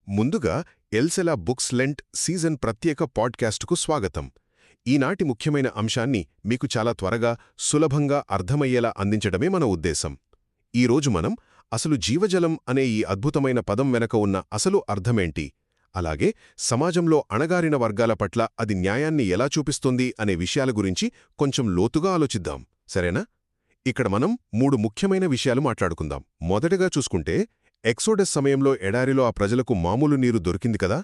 ముందుగా ఎల్సెలా books Lent season ప్రత్యేక పాడ్కాస్ట్కు స్వాగతం. ఈనాటి ముఖ్యమైన అంశాన్ని మీకు చాలా త్వరగా, సులభంగా అర్థమయ్యేలా అందించడమే మన ఉద్దేశం. ఈరోజు మనం అసలు జీవజలం అనే ఈ అద్భుతమైన పదం వెనక ఉన్న అసలు అర్థమేంటి, అలాగే సమాజంలో అణగారిన వర్గాల పట్ల అది న్యాయాన్ని ఎలా చూపిస్తుంది అనే విషయాల గురించి కొంచెం లోతుగా ఆలోచిద్దాం, సరేనా? ఇక్కడ మనం 3 ముఖ్యమైన విషయాలు మాట్లాడుకుందాం. మొదటగా చూసుకుంటే, ఎక్సోడస్ సమయంలో ఎడారిలో ఆ ప్రజలకు మామూలు నీరు దొరికింది కదా,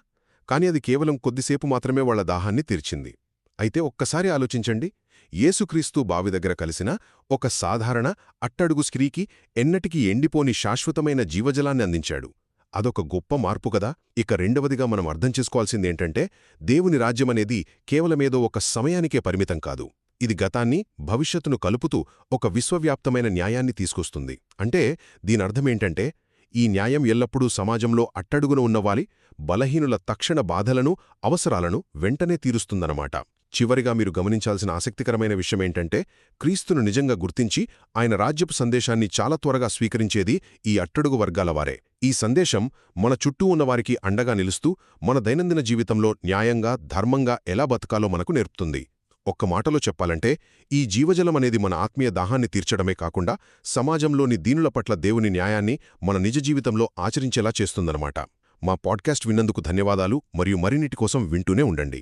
కాని అది కేవలం కొద్దిసేపు మాత్రమే వాళ్ల దాహాన్ని తీర్చింది. అయితే ఒక్కసారి ఆలోచించండి, యేసుక్రీస్తు బావి దగ్గర కలిసిన ఒక సాధారణ అట్టడుగు స్త్రీకి ఎన్నటికీ ఎండిపోని శాశ్వతమైన జీవజలాన్ని అందించాడు. అదొక గొప్ప మార్పు కదా. ఇక రెండవదిగా మనం అర్థం చేసుకోవాల్సిందేంటంటే, దేవుని రాజ్యమనేది కేవలమేదో ఒక సమయానికే పరిమితం కాదు. ఇది గతాన్ని, భవిష్యత్తును కలుపుతూ ఒక విశ్వవ్యాప్తమైన న్యాయాన్ని తీసుకొస్తుంది. అంటే దీనర్థమేంటంటే, ఈ న్యాయం ఎల్లప్పుడూ సమాజంలో అట్టడుగున ఉన్నవాలి, బలహీనుల తక్షణ బాధలను, అవసరాలను వెంటనే తీరుస్తుందన్నమాట. చివరిగా మీరు గమనించాల్సిన ఆసక్తికరమైన విషయమేంటంటే, క్రీస్తును నిజంగా గుర్తించి ఆయన రాజ్యపు సందేశాన్ని చాలా త్వరగా స్వీకరించేది ఈ అట్టడుగు వర్గాల వారే. ఈ సందేశం మన చుట్టూ ఉన్నవారికి అండగా నిలుస్తూ మన దైనందిన జీవితంలో న్యాయంగా, ధర్మంగా ఎలా బతకాలో మనకు నేర్పుతుంది. ఒక్క మాటలో చెప్పాలంటే, ఈ జీవజలం అనేది మన ఆత్మీయ దాహాన్ని తీర్చడమే కాకుండా సమాజంలోని దీనుల పట్ల దేవుని న్యాయాన్ని మన నిజ జీవితంలో ఆచరించేలా చేస్తుందన్నమాట. మా పాడ్కాస్ట్ విన్నందుకు ధన్యవాదాలు, మరియు మరిన్నిటి కోసం వింటూనే ఉండండి.